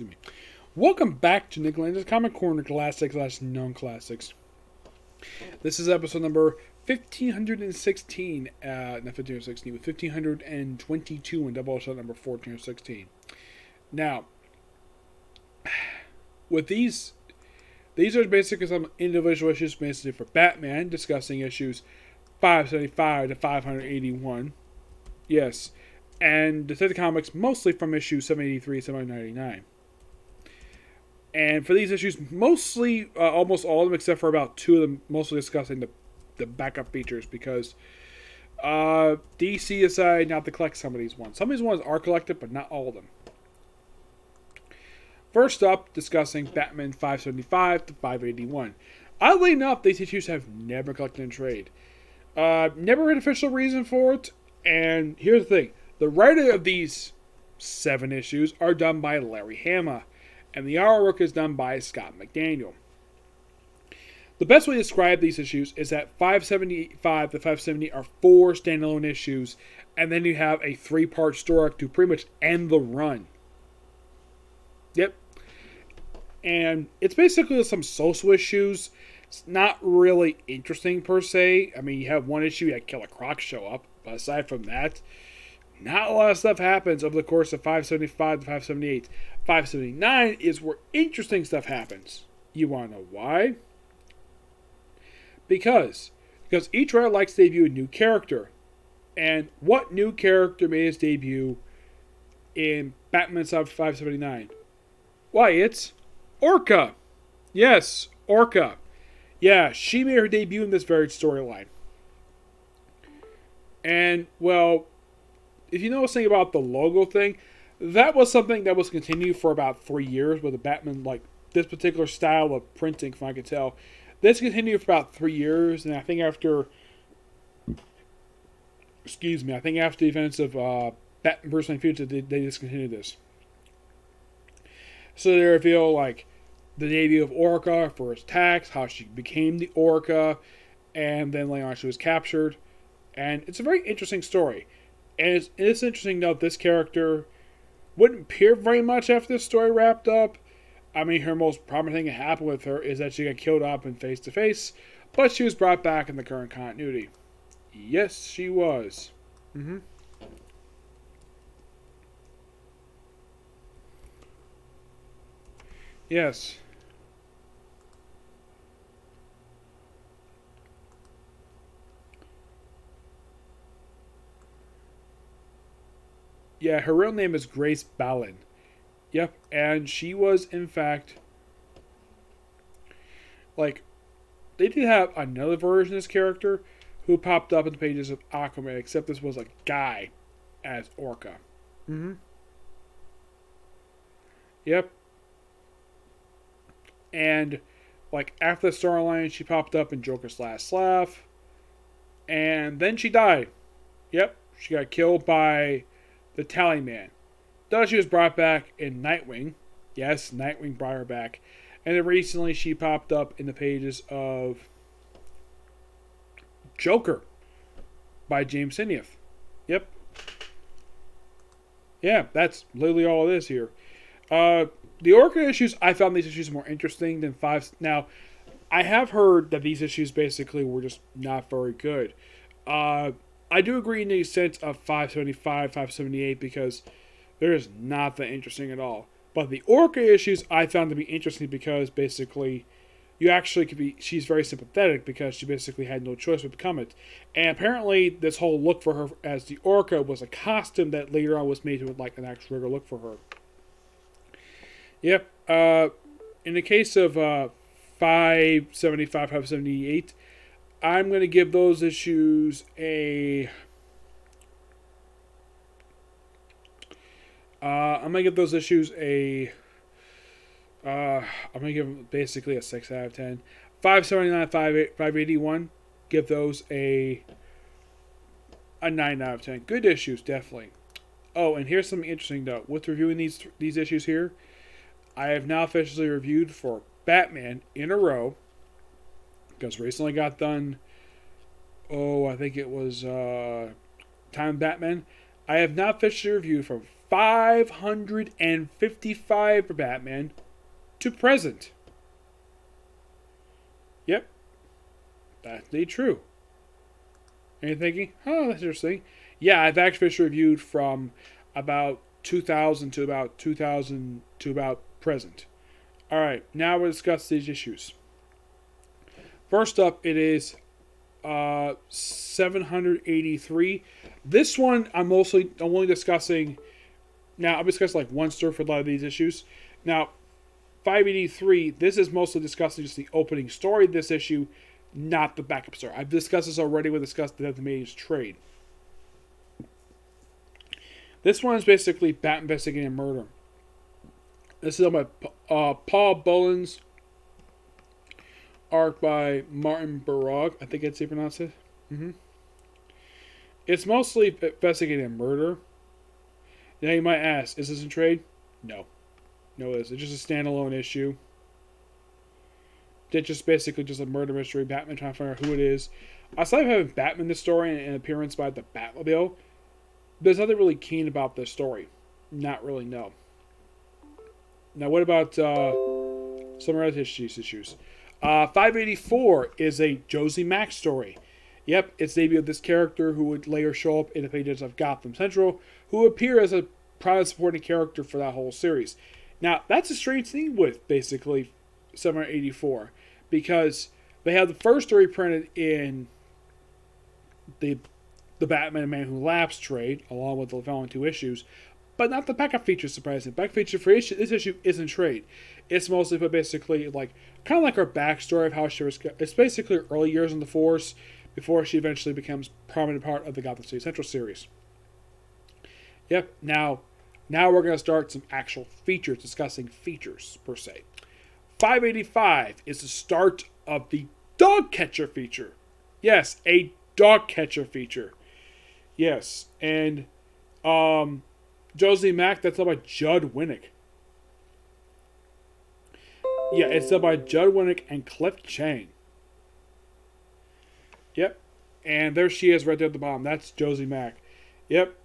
Excuse me. Welcome back to Nick Lenz's Comic Corner Classics / Non Classics. This is episode number 1516. Not 1516, but 1522 in Doubleshot number 1416. Now, with these are basically some individual issues basically for Batman, discussing issues 575 to 581. Yes. And Detective Comics mostly from issues 783 to 799. And for these issues, mostly, almost all of them, except for about two of them, mostly discussing the backup features, because DC decided not to collect some of these ones. Some of these ones are collected, but not all of them. First up, discussing Batman 575 to 581. Oddly enough, these issues have never collected in trade. Never an official reason for it, and here's the thing. The writer of these 7 issues are done by Larry Hama, and the artwork is done by Scott McDaniel. The best way to describe these issues is that 575 to 570 are 4 standalone issues, and then you have a 3-part story arc to pretty much end the run. Yep. And it's basically some social issues. It's not really interesting per se. I mean, you have one issue, you had Killer Croc show up, but aside from that, not a lot of stuff happens over the course of 575 to 578. 579 is where interesting stuff happens. You want to know why? Because each writer likes to debut a new character. And what new character made its debut in Batman 579? Why, it's Orca. Yes, Orca. Yeah, she made her debut in this very storyline. And, well, if you know something about the logo thing, that was something that was continued for about 3 years with the Batman, like this particular style of printing, from what I could tell. This continued for about 3 years, and I think after the events of Batman Bruce Wayne Future, they discontinued this. So they reveal, like, the debut of Orca, first attacks, how she became the Orca, and then later on she was captured. And it's a very interesting story. And it's interesting to note this character wouldn't appear very much after this story wrapped up. I mean, her most prominent thing that happened with her is that she got killed up in Face to Face, but she was brought back in the current continuity. Yes, she was. Yes. Yeah, her real name is Grace Ballin. Yep, and she was, in fact, like, they did have another version of this character who popped up in the pages of Aquaman, except this was a guy as Orca. Yep. And, like, after the storyline, she popped up in Joker's Last Laugh, and then she died. Yep, she got killed by the Tallyman. Though she was brought back in Nightwing. Yes, Nightwing brought her back. And then recently she popped up in the pages of Joker by James Synieth. Yep. Yeah, that's literally all it is here. The Orca issues, I found these issues more interesting than 5. Now, I have heard that these issues basically were just not very good. I do agree in the sense of 575, 578, because they're just not that interesting at all. But the Orca issues I found to be interesting because basically you actually could be, she's very sympathetic because she basically had no choice but to become it. And apparently this whole look for her as the Orca was a costume that later on was made to look like an actual regular look for her. Yep. In the case of 575, 578, I'm going to give those issues a... I'm going to give those issues a... I'm going to give them basically a 6 out of 10. 579, 581, give those a 9 out of 10. Good issues, definitely. Oh, and here's something interesting, though. With reviewing these issues here, I have now officially reviewed for Batman in a row, because recently got done, I think it was Time Batman. I have not officially reviewed from 555 for Batman to present. Yep. That's indeed true. And you're thinking, oh, that's interesting. Yeah, I've actually reviewed from about 2000 to about 2000 to about present. Alright, now we'll discuss these issues. First up, it is 783. This one, I'm only discussing. Now, I'm discussing like one story for a lot of these issues. Now, 583, this is mostly discussing just the opening story of this issue, not the backup story. I've discussed this already. We'll discuss the Maze trade. This one is basically Bat investigating a murder. This is by Paul Boland's art by Martin Barog. I think that's how you pronounce it. It's mostly investigating a murder. Now you might ask, is this in trade? No. No, it isn't. It's just a standalone issue. It's just basically just a murder mystery. Batman trying to find out who it is. Aside from having Batman in the story and an appearance by the Batmobile, there's nothing really keen about this story. Not really, no. Now, what about some other issues? 584 is a Josie Mack story. Yep, it's the debut of this character who would later show up in the pages of Gotham Central, who would appear as a prominent supporting character for that whole series. Now, that's a strange thing with, basically, 784, because they have the first story printed in the Batman and Man Who Laughs trade, along with the following two issues, but not the backup feature, surprisingly. Backup feature for this issue isn't trade. It's mostly, but basically, like, kind of like our backstory of how she was. It's basically her early years in the Force before she eventually becomes a prominent part of the Gotham City Central series. Yep, now we're going to start some actual features, discussing features, per se. 585 is the start of the Dog Catcher feature. Yes, a Dog Catcher feature. Yes, and Josie Mack, that's done by Judd Winnick. Yeah, it's done by Judd Winnick and Cliff Chang. Yep. And there she is right there at the bottom. That's Josie Mack. Yep.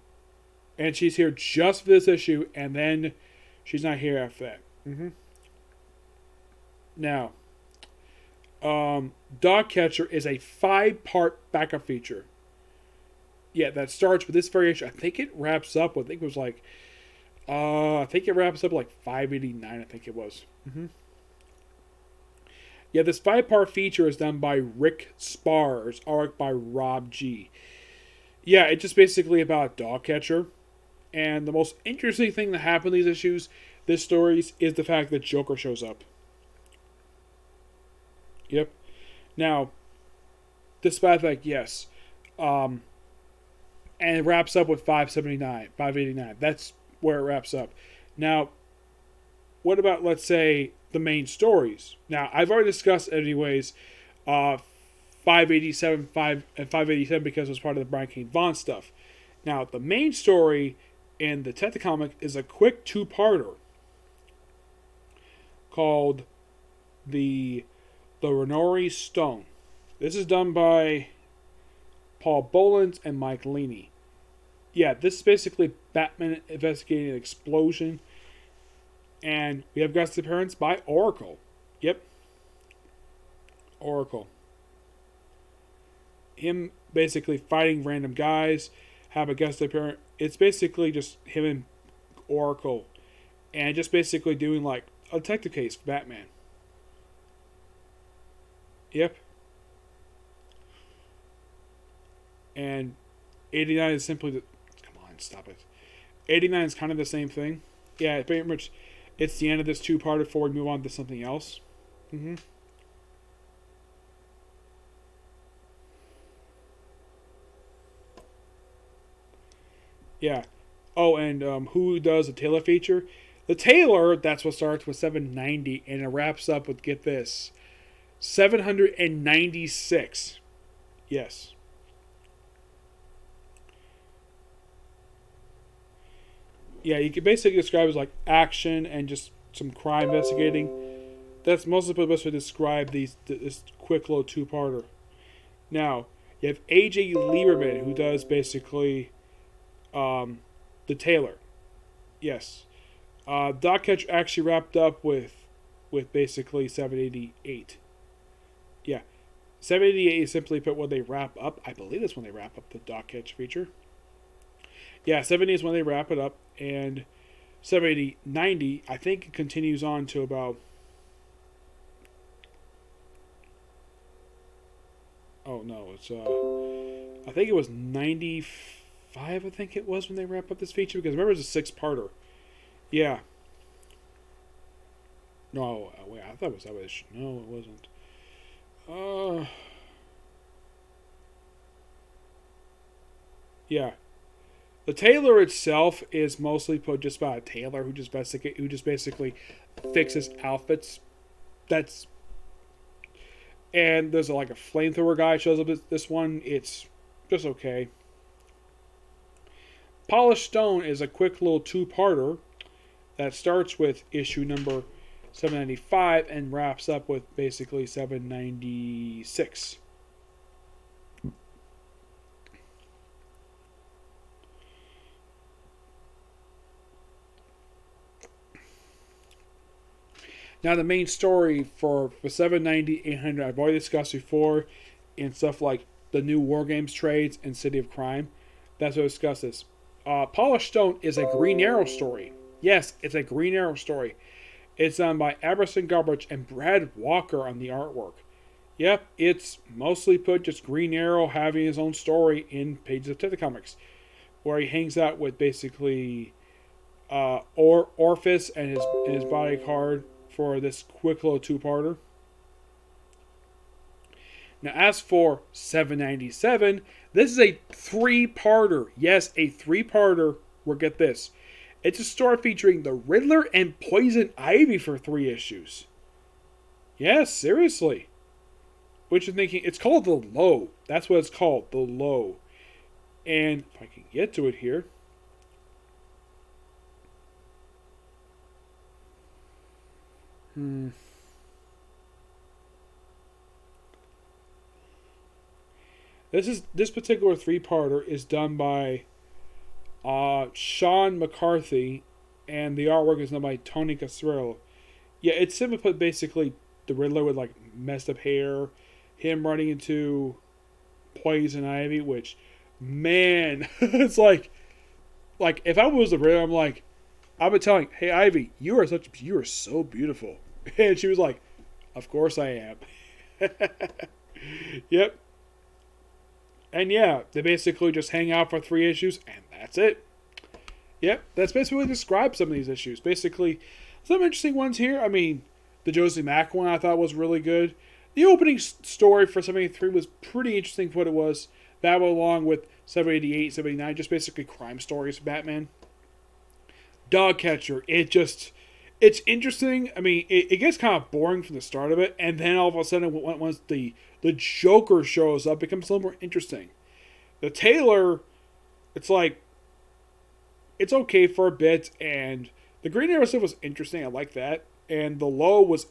And she's here just for this issue, and then she's not here after that. Now, Dog Catcher is a 5-part backup feature. Yeah, that starts with this variation. I think it wraps up with, I think it was like, I think it wraps up like 589, I think it was. Yeah, this 5-part feature is done by Rick Spars, art by Rob G. Yeah, it's just basically about a dog catcher. And the most interesting thing that happened in these issues, this stories, is the fact that Joker shows up. Yep. Now, despite the fact, yes. And it wraps up with 589. That's where it wraps up. Now, what about, let's say, the main stories? Now, I've already discussed, anyways, 587 because it was part of the Brian K. Vaughan stuff. Now, the main story in the Detective comic is a quick 2-parter called the Renori Stone. This is done by Paul Boland and Mike Leaney. Yeah, this is basically Batman investigating an explosion. And we have guest appearance by Oracle. Yep. Oracle. Him basically fighting random guys. Have a guest appearance. It's basically just him and Oracle. And just basically doing like a detective case for Batman. Yep. And 89 is simply the... Come on, stop it. 89 is kind of the same thing. Yeah, pretty much it's the end of this 2-part before we move on to something else. Yeah. Oh, and who does the Taylor feature? The Taylor, that's what starts with 790, and it wraps up with, get this, 796. Yes. Yeah, you can basically describe it as like action and just some crime investigating. That's mostly the best way to describe this quick little 2-parter. Now, you have AJ Lieberman, who does basically the Taylor. Yes. Dog Catch actually wrapped up with basically 788. Yeah. 788 is simply put when they wrap up. I believe that's when they wrap up the Dog Catch feature. Yeah, 70 is when they wrap it up. And 780, 90, I think it continues on to about... Oh, no, it's... I think it was 95, I think it was, when they wrap up this feature. Because remember, it's a 6-parter. Yeah. No, wait, I thought it was that way. No, it wasn't. Yeah. The tailor itself is mostly put just by a tailor who just basically fixes outfits. And there's like a flamethrower guy shows up. This one, it's just okay. Polished Stone is a quick little 2-parter that starts with issue number 795 and wraps up with basically 796. Now, the main story for 790, 800, I've already discussed before in stuff like the new War Games trades and City of Crime. That's what I discussed this. Polished Stone is a Green Arrow story. Yes, it's a Green Arrow story. It's done by Aberson Garbage and Brad Walker on the artwork. Yep, it's mostly put just Green Arrow having his own story in pages of Tita Comics, where he hangs out with basically Orpheus and his bodyguard for this quick little 2-parter. Now, as for 797, this is a 3-parter. Yes, a 3-parter. Well, get this. It's a story featuring the Riddler and Poison Ivy for 3 issues. Yes, seriously. Which you're thinking, it's called The Low. That's what it's called, The Low. And if I can get to it here. This particular 3-parter is done by Sean McCarthy, and the artwork is done by Tony Casarillo. Yeah, it's simply put basically the Riddler with like messed up hair, him running into Poison Ivy, which, man, it's like if I was the Riddler, I'm like, I've been telling, hey Ivy, you are so beautiful. And she was like, of course I am. Yep. And yeah, they basically just hang out for 3 issues, and that's it. Yep, that's basically what describes some of these issues. Basically, some interesting ones here. I mean, the Josie Mack one I thought was really good. The opening story for 783 was pretty interesting for what it was. That went along with 788, 789, just basically crime stories of Batman. Dog Catcher, it's interesting. I mean, it gets kind of boring from the start of it, and then all of a sudden, once the Joker shows up, it becomes a little more interesting. The Tailor, it's like, it's okay for a bit, and the Green Arrow stuff was interesting. I like that. And the Low was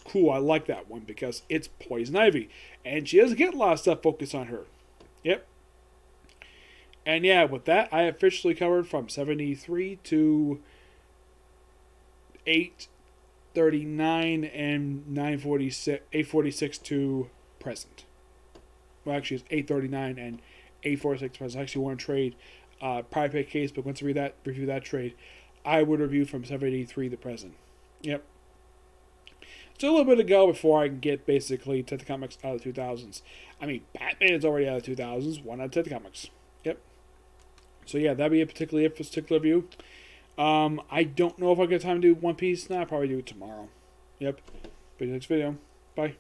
cool. I like that one because it's Poison Ivy, and she doesn't get a lot of stuff focused on her. Yep. And yeah, with that, I officially covered from 73 to 839 and 846 to present. Well, actually, it's 839 and 846 present. I actually want to trade Private Pay Case, but once I review that trade, I would review from 783 to present. Yep. Still a little bit to go before I can get basically Tita Comics out of the 2000s. I mean, Batman is already out of the 2000s, one out of Tita Comics. Yep. So yeah, that'd be particularly it for this particular review. I don't know if I'll get time to do One Piece. I'll probably do it tomorrow. Yep. But next video. Bye.